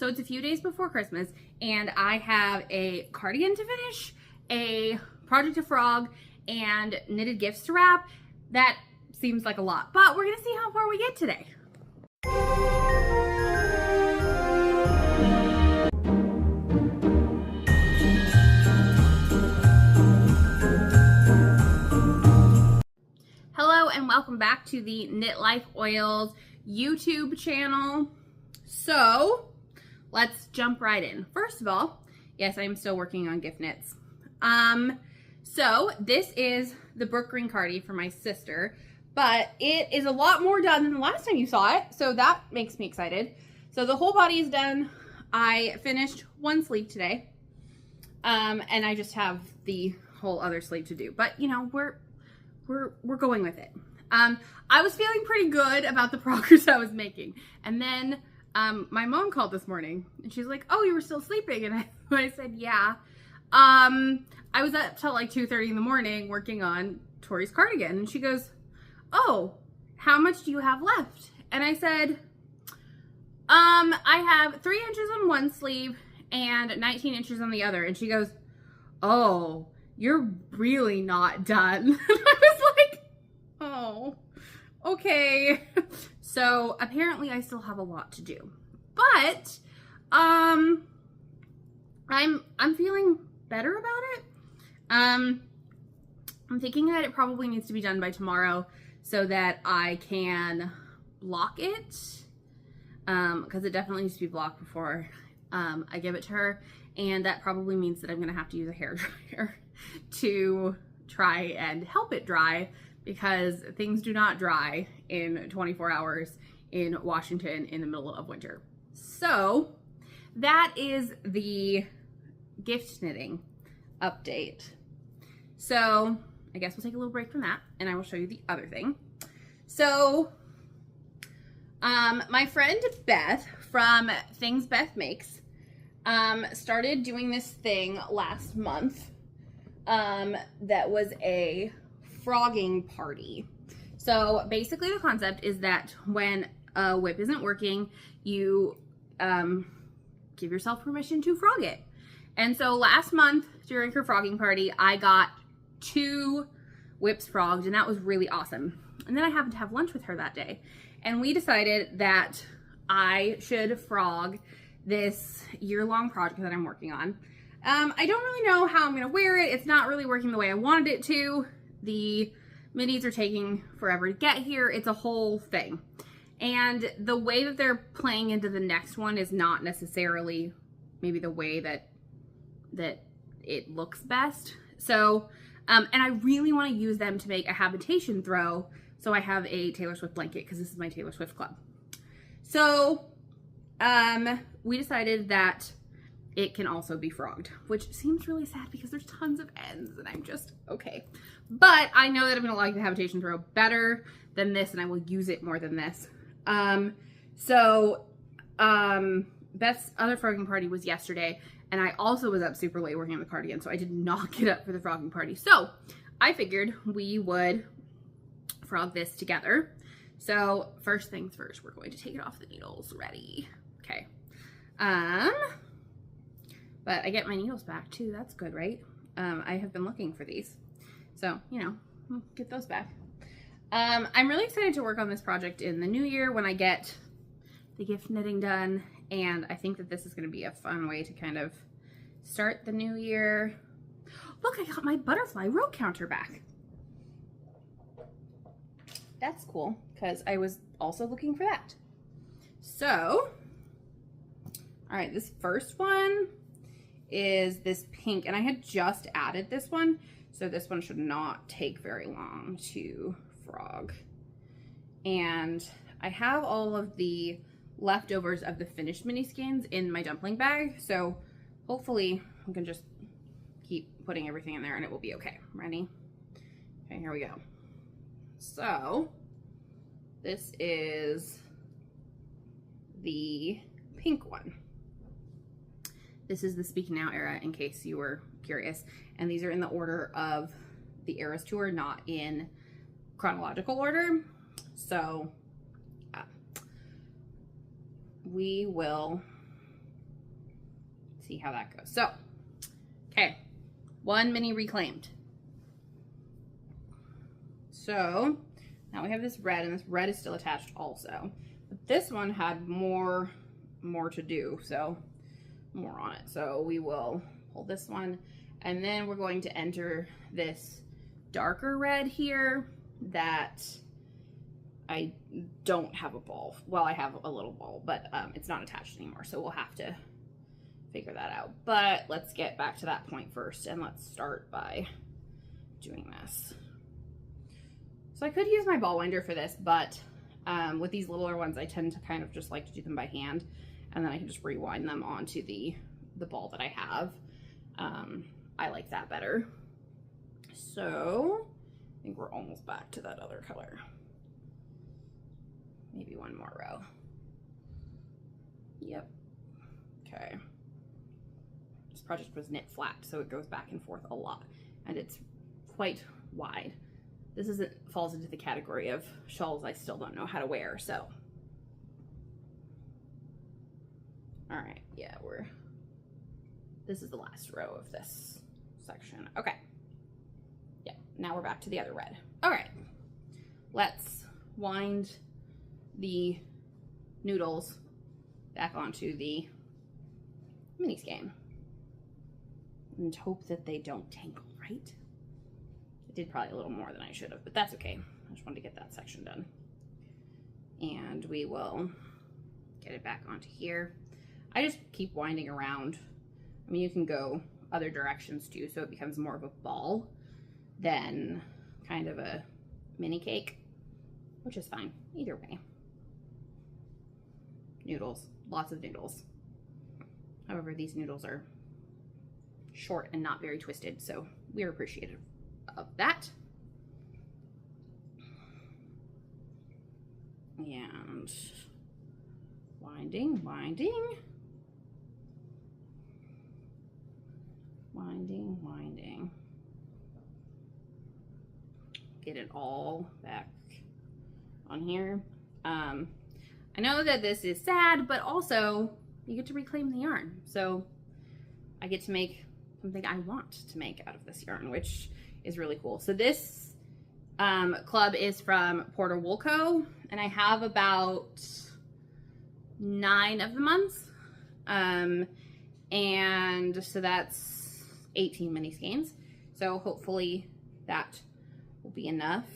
So it's a few days before Christmas, and I have a cardigan to finish, a project to frog, and knitted gifts to wrap. That seems like a lot, but we're gonna see how far we get today. Hello and welcome back to the Knit Life Oils YouTube channel. So let's jump right in. First of all, yes, I'm still working on gift knits. So this is the Brook Green Cardi for my sister, but it is a lot more done than the last time you saw it, so that makes me excited. So the whole body is done. I finished one sleeve today, and I just have the whole other sleeve to do, but you know, we're going with it. I was feeling pretty good about the progress I was making, and then my mom called this morning and she's like, "Oh, you were still sleeping?" And I said, "Yeah." I was up till like 2:30 in the morning working on Tori's cardigan, and she goes, "Oh, how much do you have left?" And I said, I have 3 inches on one sleeve and 19 inches on the other." And she goes, "Oh, you're really not done." I was like, "Oh, okay." So apparently I still have a lot to do, but I'm feeling better about it. I'm thinking that it probably needs to be done by tomorrow so that I can block it, because it definitely needs to be blocked before I give it to her, and that probably means that I'm gonna have to use a hairdryer to try and help it dry, because things do not dry in 24 hours in Washington in the middle of winter. So that is the gift knitting update. So I guess we'll take a little break from that and I will show you the other thing. So my friend Beth from Things Beth Makes started doing this thing last month that was a frogging party. So basically the concept is that when a whip isn't working, you give yourself permission to frog it. And so last month during her frogging party, I got 2 whips frogged, and that was really awesome. And then I happened to have lunch with her that day, and we decided that I should frog this year-long project that I'm working on. I don't really know how I'm gonna wear it. It's not really working the way I wanted it to. The middies are taking forever to get here. It's a whole thing. And the way that they're playing into the next one is not necessarily maybe the way that it looks best. So, and I really want to use them to make a habitation throw. So I have a Taylor Swift blanket because this is my Taylor Swift club. So, we decided that it can also be frogged, which seems really sad because there's tons of ends and I'm just, okay. But I know that I'm gonna like the habitation throw better than this, and I will use it more than this. Beth's other frogging party was yesterday, and I also was up super late working on the cardigan, so I did not get up for the frogging party. So I figured we would frog this together. So first things first, we're going to take it off the needles. Ready? Okay. But I get my needles back too. That's good, right? I have been looking for these. So, you know, we'll get those back. I'm really excited to work on this project in the new year when I get the gift knitting done. And I think that this is going to be a fun way to kind of start the new year. Look, I got my butterfly row counter back. That's cool because I was also looking for that. So, all right, this first one is this pink, and I had just added this one, so this one should not take very long to frog. And I have all of the leftovers of the finished mini skeins in my dumpling bag, so hopefully I can just keep putting everything in there and it will be okay. Ready? Okay, here we go. So this is the pink one. This is the Speak Now era, in case you were curious. And these are in the order of the Eras Tour, not in chronological order. So we will see how that goes. So, okay, 1 mini reclaimed. So now we have this red, and this red is still attached also. But this one had more to do, so more on it. So we will pull this one, and then we're going to enter this darker red here that I don't have a ball. Well, I have a little ball, but it's not attached anymore, so we'll have to figure that out. But let's get back to that point first, and let's start by doing this. So I could use my ball winder for this, but with these littler ones, I tend to kind of just like to do them by hand, and then I can just rewind them onto the ball that I have. I like that better. So I think we're almost back to that other color. Maybe one more row. Yep. Okay. This project was knit flat, so it goes back and forth a lot, and it's quite wide. This falls into the category of shawls I still don't know how to wear, so. All right, yeah, this is the last row of this section. Okay. Yeah, now we're back to the other red. All right, let's wind the noodles back onto the mini skein and hope that they don't tangle, right? I did probably a little more than I should have, but that's okay. I just wanted to get that section done. And we will get it back onto here. I just keep winding around. I mean, you can go other directions too, so it becomes more of a ball than kind of a mini cake, which is fine, either way. Noodles, lots of noodles. However, these noodles are short and not very twisted, so we're appreciative of that. And winding, winding, winding, winding. Get it all back on here. I know that this is sad, but also you get to reclaim the yarn. So I get to make something I want to make out of this yarn, which is really cool. So this club is from Porter Wool Co. And I have about 9 of the months. And so that's 18 mini skeins. So hopefully that will be enough.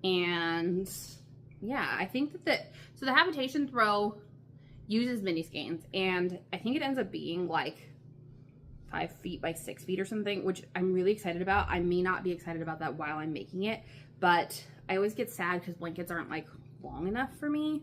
And yeah, I think that so the Habitation Throw uses mini skeins, and I think it ends up being like 5 feet by 6 feet or something, which I'm really excited about. I may not be excited about that while I'm making it, but I always get sad because blankets aren't like long enough for me.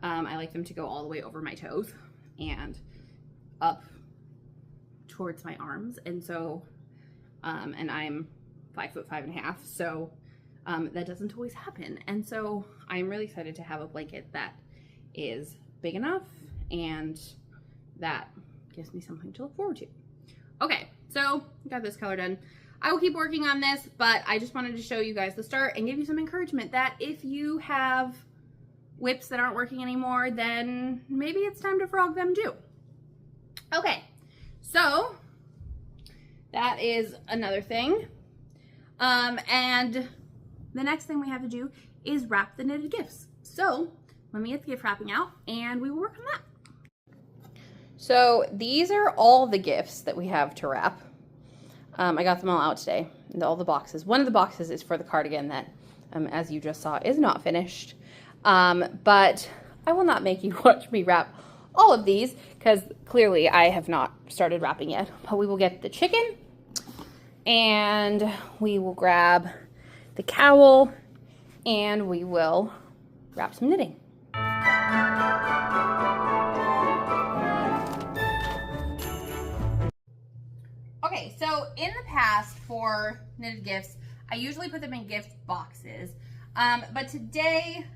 I like them to go all the way over my toes and up towards my arms, and so and I'm 5'5.5", so that doesn't always happen. And so I'm really excited to have a blanket that is big enough and that gives me something to look forward to. Okay, so got this color done. I will keep working on this, but I just wanted to show you guys the start and give you some encouragement that if you have whips that aren't working anymore, then maybe it's time to frog them too. Okay, so that is another thing. And the next thing we have to do is wrap the knitted gifts. So let me get the gift wrapping out and we will work on that. So these are all the gifts that we have to wrap. I got them all out today, all the boxes. One of the boxes is for the cardigan that, as you just saw, is not finished. But I will not make you watch me wrap all of these because clearly I have not started wrapping yet. But we will get the chicken and we will grab the cowl and we will wrap some knitting. Okay, so in the past for knitted gifts, I usually put them in gift boxes, but today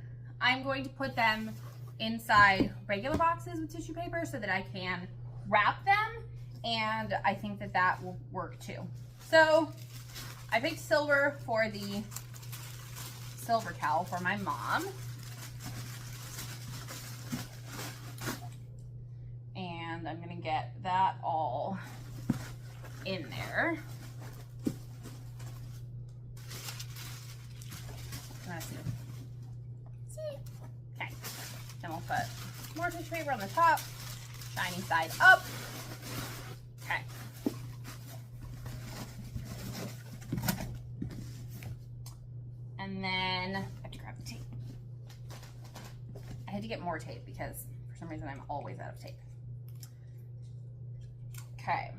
I'm going to put them inside regular boxes with tissue paper so that I can wrap them, and I think that that will work too. So I picked silver for the silver cowl for my mom. And and I'm gonna get that all in there. See? Okay. Then we'll put more tissue paper on the top, shiny side up. Okay. And then I have to grab the tape. I had to get more tape because for some reason I'm always out of tape. Okay.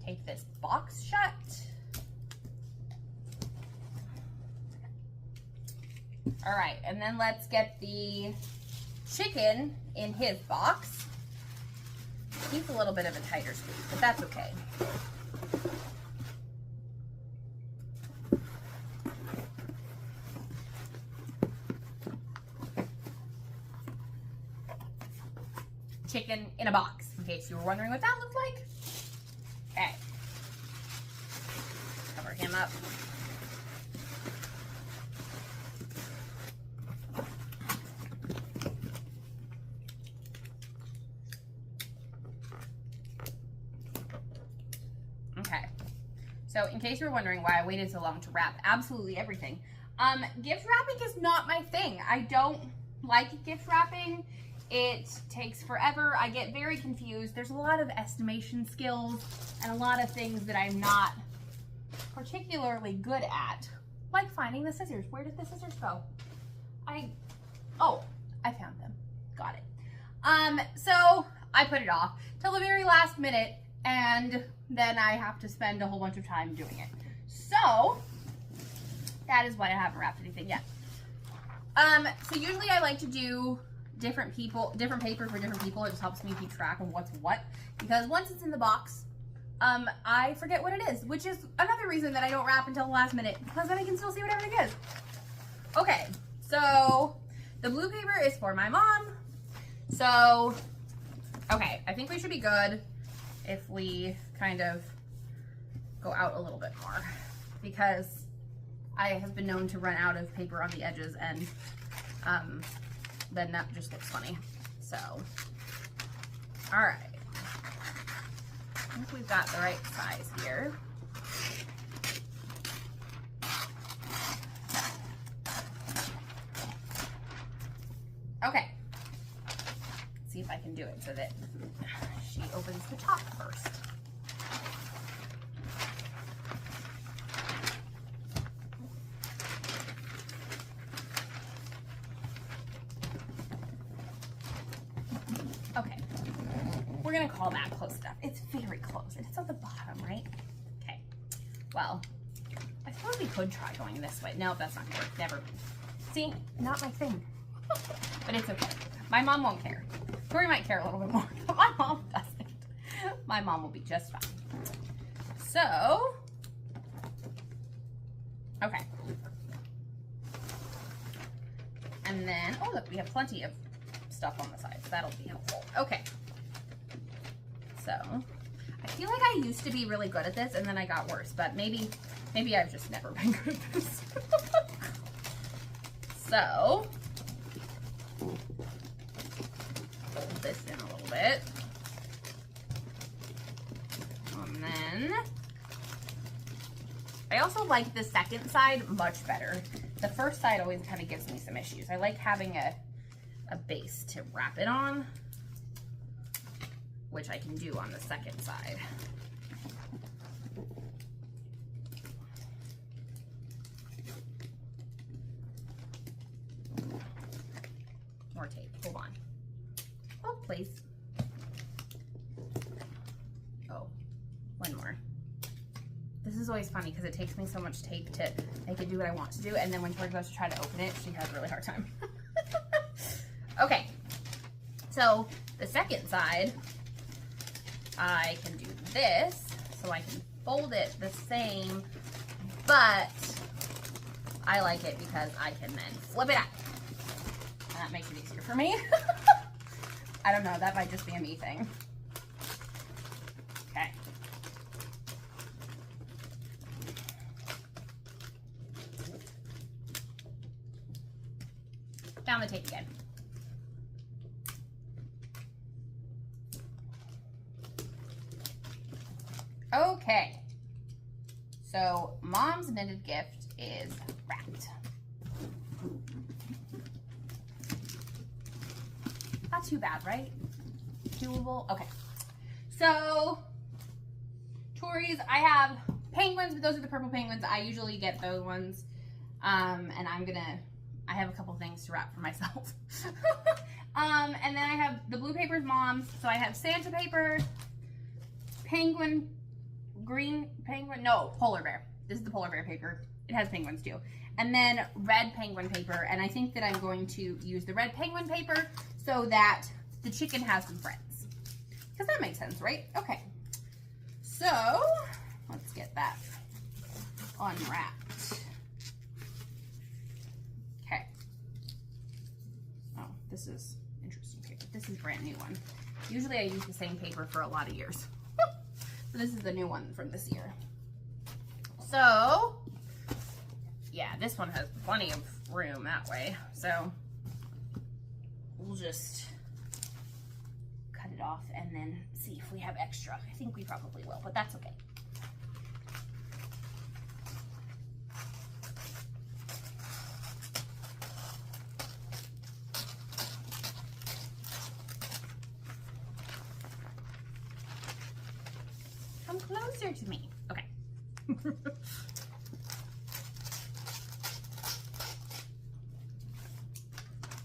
Take this box shut. All right, and then let's get the chicken in his box. He's a little bit of a tighter squeeze, but that's okay. Chicken in a box, in case you were wondering what that looked like. Okay. Cover him up. Okay. So in case you were wondering why I waited so long to wrap absolutely everything, gift wrapping is not my thing. I don't like gift wrapping. It takes forever. I get very confused. There's a lot of estimation skills and a lot of things that I'm not particularly good at, like finding the scissors. Where did the scissors go? Oh, I found them. Got it. So I put it off till the very last minute, and then I have to spend a whole bunch of time doing it. So that is why I haven't wrapped anything yet. So usually I like to do different paper for different people. It just helps me keep track of what's what, because once it's in the box, I forget what it is, which is another reason that I don't wrap until the last minute, because then I can still see what everything is. Okay, so the blue paper is for my mom. So, okay, I think we should be good if we kind of go out a little bit more, because I have been known to run out of paper on the edges, and then that just looks funny. So, all right. I think we've got the right size here. Okay. Let's see if I can do it so that she opens the top first. Okay, we're gonna call that close enough. It's very close, and it's at the bottom, right? Okay, well, I suppose we could try going this way. No, that's not gonna work, never. See, not my thing, but it's okay. My mom won't care. Tori might care a little bit more, but my mom doesn't. My mom will be just fine. So, okay. And then, oh look, we have plenty of stuff on the side, so that'll be helpful. Okay. So, I feel like I used to be really good at this, and then I got worse, but maybe I've just never been good at this. So, fold this in a little bit. And then, I also like the second side much better. The first side always kind of gives me some issues. I like having a base to wrap it on, which I can do on the second side. More tape, hold on. Oh, please. Oh, one more. This is always funny because it takes me so much tape to make it do what I want to do, and then when Tori goes to try to open it, she has a really hard time. Okay, so the second side, I can do this, so I can fold it the same, but I like it because I can then flip it out, and that makes it easier for me. I don't know, that might just be a me thing. Okay. down the tape again. Okay. So Mom's knitted gift is wrapped. Not too bad, right? Doable. Okay. So Tori's, I have penguins, but those are the purple penguins. I usually get those ones. And I have a couple things to wrap for myself. And then I have the blue paper's Mom's. So I have Santa paper, penguin, green penguin, no, polar bear. This is the polar bear paper. It has penguins too. And then red penguin paper. And I think that I'm going to use the red penguin paper so that the chicken has some friends. Because that makes sense, right? Okay. So let's get that unwrapped. Okay. Oh, this is interesting paper. This is a brand new one. Usually I use the same paper for a lot of years. So this is the new one from this year. So, yeah, this one has plenty of room that way. So we'll just cut it off and then see if we have extra. I think we probably will, but that's okay. Come closer to me. Okay.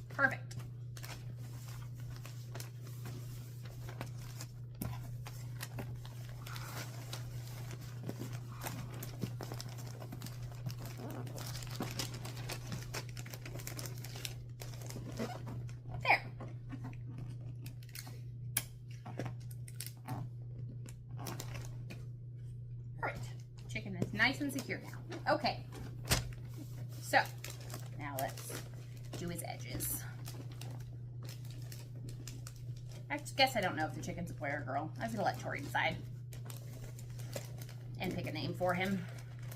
Perfect. There. Perfect. Chicken is nice and secure now. Okay. So, now let's do his edges. I guess I don't know if the chicken's a boy or a girl. I was gonna let Tori decide and pick a name for him.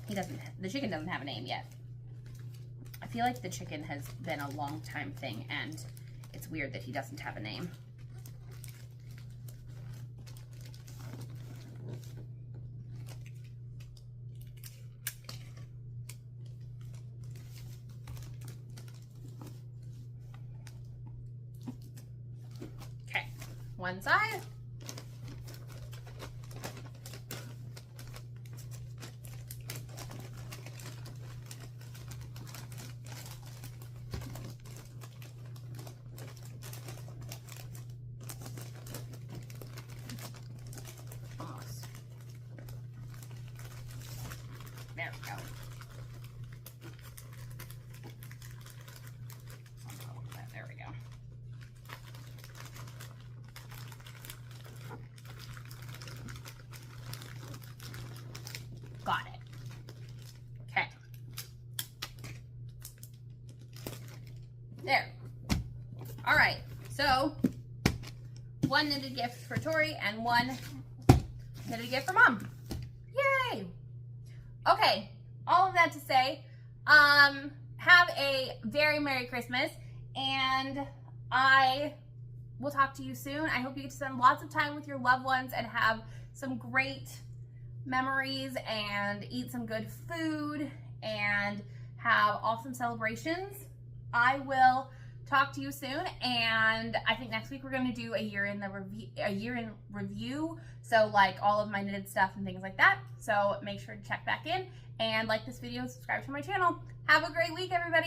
The chicken doesn't have a name yet. I feel like the chicken has been a long time thing and it's weird that he doesn't have a name. Okay, one side. Almost. There we go. There we go. Got it. Okay. There. All right. So, one knitted gift for Tori and one knitted gift for Mom. Yay! Okay. All of that to say, have a very Merry Christmas, and I will talk to you soon. I hope you get to spend lots of time with your loved ones and have some great memories and eat some good food and have awesome celebrations. I will talk to you soon, and I think next week we're going to do a year in review, so like all of my knitted stuff and things like that. So make sure to check back in and like this video and subscribe to my channel. Have a great week, everybody.